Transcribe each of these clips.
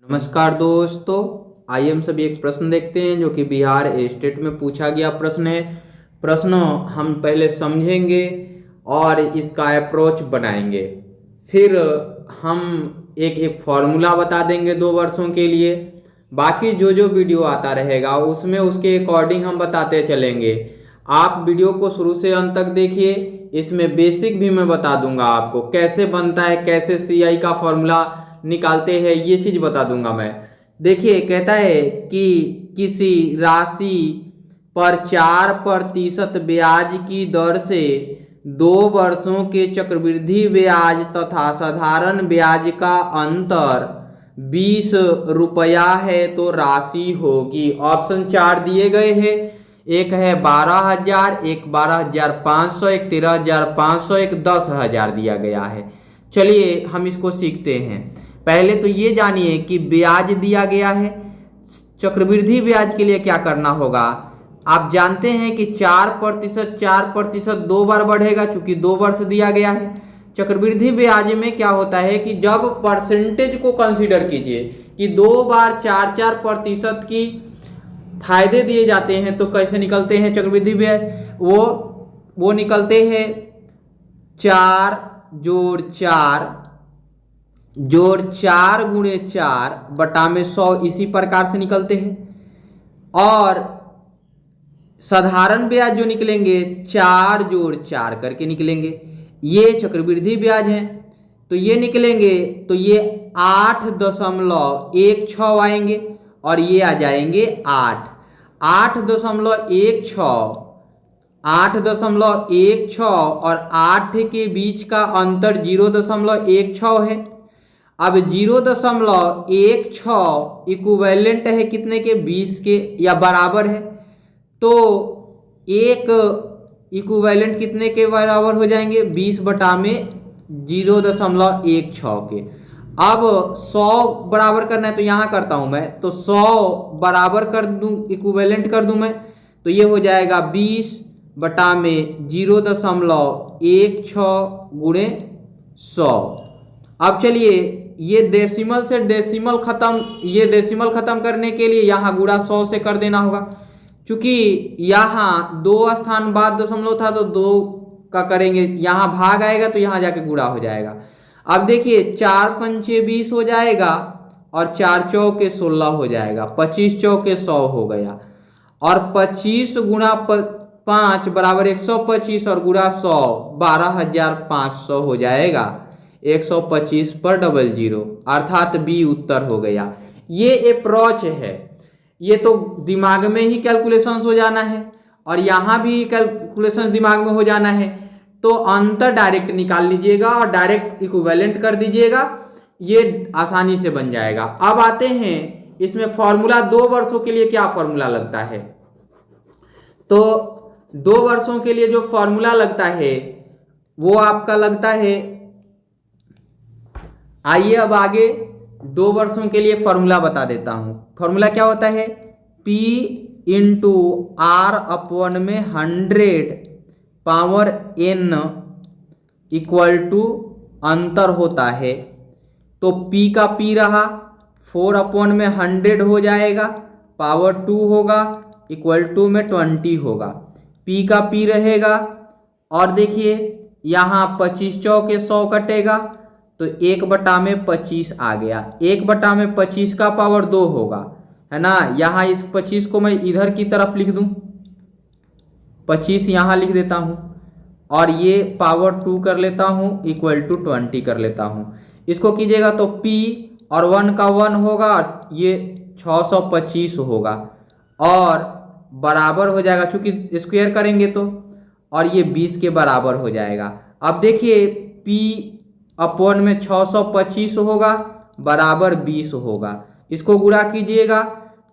नमस्कार दोस्तों, आइए हम सभी एक प्रश्न देखते हैं जो कि बिहार स्टेट में पूछा गया प्रश्न है। प्रश्न हम पहले समझेंगे और इसका अप्रोच बनाएंगे, फिर हम एक एक फॉर्मूला बता देंगे 2 वर्षों के लिए। बाकी जो जो वीडियो आता रहेगा उसमें उसके अकॉर्डिंग हम बताते चलेंगे। आप वीडियो को शुरू से अंत तक देखिए, इसमें बेसिक भी मैं बता दूंगा आपको कैसे बनता है, कैसे सीआई का फॉर्मूला निकालते हैं, ये चीज बता दूंगा मैं। देखिए, कहता है कि किसी राशि पर 4% ब्याज की दर से 2 वर्षों के चक्रवृद्धि ब्याज तथा साधारण ब्याज का अंतर 20 रुपया है तो राशि होगी। ऑप्शन 4 दिए गए हैं, एक है 12,000, एक 12,500, एक 13,500, एक 10,000 दिया गया है। चलिए हम इसको सीखते हैं। पहले तो ये जानिए कि ब्याज दिया गया है। चक्रवृद्धि ब्याज के लिए क्या करना होगा, आप जानते हैं कि 4% 2 बार बढ़ेगा, चूंकि 2 वर्ष दिया गया है। चक्रवृद्धि ब्याज में क्या होता है कि जब परसेंटेज को कंसीडर कीजिए कि 2 बार 4% की फायदे दिए जाते हैं, तो कैसे निकलते हैं चक्रवृद्धि ब्याज, वो निकलते हैं 4 जोड़ 4 जोड़ 4 गुणे 4 बटा में 100, इसी प्रकार से निकलते हैं। और साधारण ब्याज जो निकलेंगे 4 जोड़ 4 करके निकलेंगे। ये चक्रवृद्धि ब्याज है, तो ये निकलेंगे तो ये 8.16 आएंगे और ये आ जाएंगे 8.16 और 8 के बीच का अंतर 0.16 है। अब 0.16 इक्विवेलेंट है कितने के, 20 के, या बराबर है। तो एक इक्विवेलेंट कितने के बराबर हो जाएंगे, 20 बटा में 0.16 के। अब 100 बराबर करना है तो यहाँ करता हूं मैं, तो 100 बराबर कर दूं, इक्विवेलेंट कर दूं मैं, तो ये हो जाएगा 20 बटा में 0.16 गुणे 100। अब चलिए ये डेसिमल से डेसिमल खत्म, ये डेसिमल खत्म करने के लिए यहाँ गुणा 100 से कर देना होगा। क्योंकि यहाँ 2 स्थान बाद दशमलव था तो 2 का करेंगे, यहाँ भाग आएगा तो यहाँ जाके गुणा हो जाएगा। अब देखिए 4 पंचे 20 हो जाएगा और 4 चौके 16 हो जाएगा, 25 चौके 100 हो गया। और 25 गुणा 5 बराबर 125 और गुणा 100 12,500 हो जाएगा। 125 पर 00 अर्थात बी उत्तर हो गया। ये अप्रोच है, ये तो दिमाग में ही कैलकुलेशंस हो जाना है और यहाँ भी कैलकुलेशंस दिमाग में हो जाना है। तो अंतर डायरेक्ट निकाल लीजिएगा और डायरेक्ट इक्विवेलेंट कर दीजिएगा, ये आसानी से बन जाएगा। अब आते हैं इसमें फॉर्मूला 2 वर्षों के लिए क्या फॉर्मूला लगता है। तो 2 वर्षों के लिए जो फॉर्मूला लगता है वो आपका लगता है, आइए अब आगे 2 वर्षों के लिए फॉर्मूला बता देता हूं। फॉर्मूला क्या होता है, P इंटू R अपॉन में 100 पावर n इक्वल टू अंतर होता है। तो P का P रहा 4 अपॉन में 100 हो जाएगा, पावर 2 होगा, इक्वल टू में 20 होगा। P का P रहेगा और देखिए यहाँ 25 चौके 100 कटेगा तो 1 बटा में 25 आ गया। 1 बटा में 25 का पावर 2 होगा, है ना। यहाँ इस 25 को मैं इधर की तरफ लिख दूं, 25 यहाँ लिख देता हूँ और ये पावर 2 कर लेता हूँ, इक्वल टू 20 कर लेता हूँ। इसको कीजिएगा तो P और 1 का 1 होगा, ये 625 होगा और बराबर हो जाएगा, चूंकि स्क्वायर करेंगे तो, और ये 20 के बराबर हो जाएगा। अब देखिए P अपॉन में 625 होगा बराबर 20 होगा, इसको गुणा कीजिएगा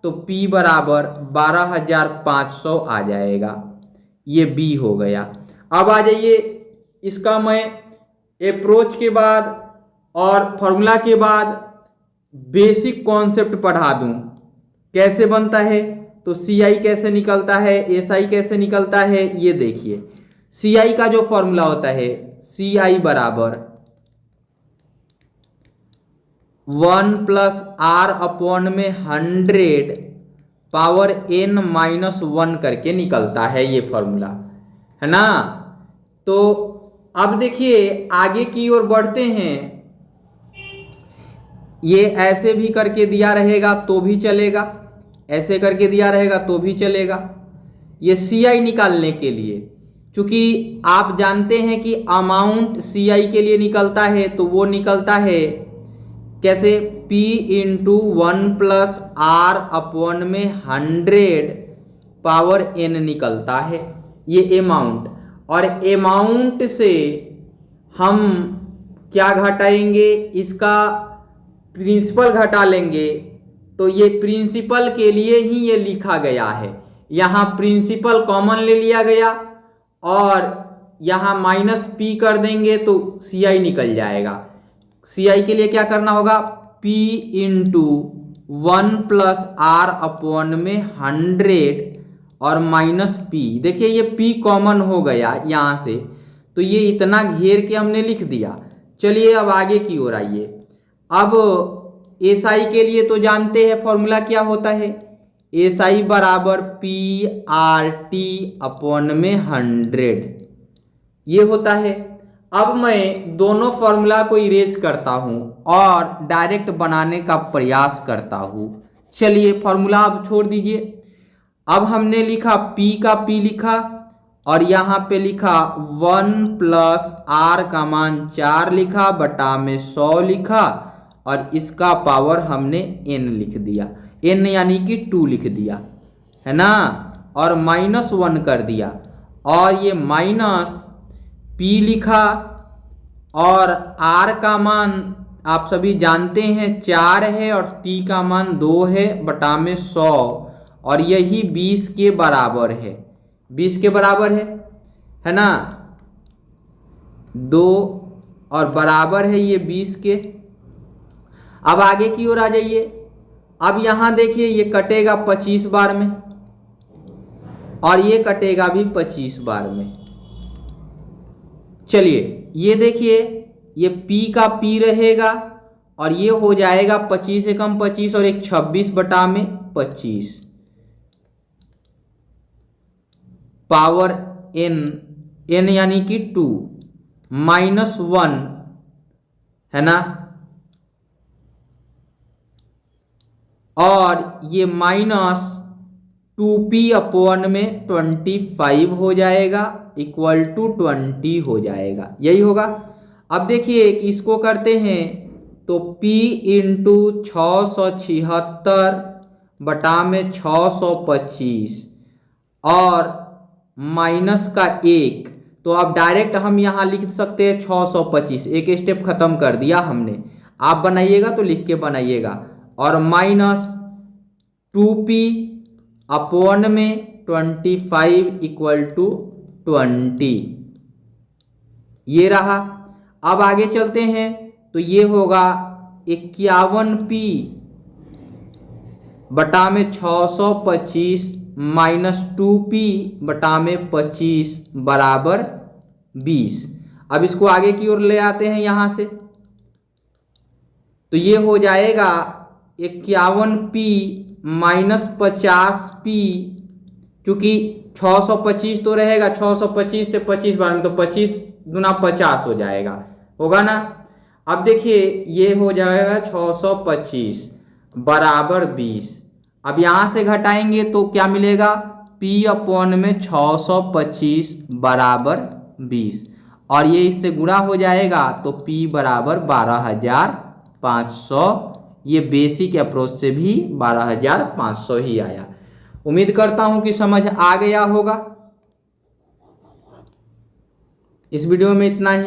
तो P बराबर 12,500 आ जाएगा। ये B हो गया। अब आ जाइए, इसका मैं अप्रोच के बाद और फॉर्मूला के बाद बेसिक कॉन्सेप्ट पढ़ा दूं, कैसे बनता है, तो CI कैसे निकलता है, SI कैसे निकलता है, ये देखिए। CI का जो फॉर्मूला होता है, CI बराबर 1+r/100 पावर n-1 करके निकलता है ये फॉर्मूला, है ना। तो अब देखिए आगे की ओर बढ़ते हैं। ये ऐसे भी करके दिया रहेगा तो भी चलेगा, ऐसे करके दिया रहेगा तो भी चलेगा। ये CI निकालने के लिए, क्योंकि आप जानते हैं कि अमाउंट CI के लिए निकलता है, तो वो निकलता है कैसे, P × 1+r/100 पावर n निकलता है ये अमाउंट। और अमाउंट से हम क्या घटाएंगे, इसका प्रिंसिपल घटा लेंगे। तो ये प्रिंसिपल के लिए ही ये लिखा गया है। यहाँ प्रिंसिपल कॉमन ले लिया गया और यहाँ -p कर देंगे तो CI निकल जाएगा। CI के लिए क्या करना होगा, P × 1+r/100 और -p। देखिए ये p कॉमन हो गया यहाँ से, तो ये इतना घेर के हमने लिख दिया। चलिए अब आगे की ओर आइए। अब SI के लिए तो जानते हैं फॉर्मूला क्या होता है, SI बराबर PRT/100 ये होता है। अब मैं दोनों फॉर्मूला को इरेज करता हूं और डायरेक्ट बनाने का प्रयास करता हूं। चलिए फॉर्मूला अब छोड़ दीजिए। अब हमने लिखा P का P लिखा और यहाँ पे लिखा 1+r का मान 4 लिखा बटा में 100 लिखा और इसका पावर हमने n लिख दिया, n यानी कि 2 लिख दिया, है ना, और -1 कर दिया। और ये -p लिखा और r का मान आप सभी जानते हैं 4 है और t का मान 2 है बटा में 100 और यही 20 के बराबर है, 20 के बराबर है ना, 2 और बराबर है ये 20 के। अब आगे की ओर आ जाइए। अब यहां देखिए ये कटेगा 25 बार में और ये कटेगा भी 25 बार में। चलिए ये देखिए ये P का P रहेगा और ये हो जाएगा 25 से कम 25 और एक 26 बटा में 25 पावर n यानी कि 2 -1, है ना, और ये -2p/25 हो जाएगा इक्वल टू 20 हो जाएगा, यही होगा। अब देखिए इसको करते हैं तो P × 676 बटा में 625 और माइनस का 1, तो अब डायरेक्ट हम यहाँ लिख सकते हैं 625, एक स्टेप खत्म कर दिया हमने। आप बनाइएगा तो लिख के बनाइएगा और -2p/25 इक्वल टू 20 ये रहा। अब आगे चलते हैं तो ये होगा 51p बटा में 625 -2p बटा में 25 बराबर 20। अब इसको आगे की ओर ले आते हैं यहां से, तो ये हो जाएगा 51p -50p, क्योंकि 625 तो रहेगा, 625 से 25 बार में तो 25 गुना 50 हो जाएगा, होगा ना। अब देखिए ये हो जाएगा 625 बराबर 20। अब यहाँ से घटाएंगे तो क्या मिलेगा, P/625 बराबर 20 और ये इससे गुणा हो जाएगा तो P बराबर 12,500। ये बेसिक अप्रोच से भी 12,500 ही आया। उम्मीद करता हूं कि समझ आ गया होगा। इस वीडियो में इतना ही।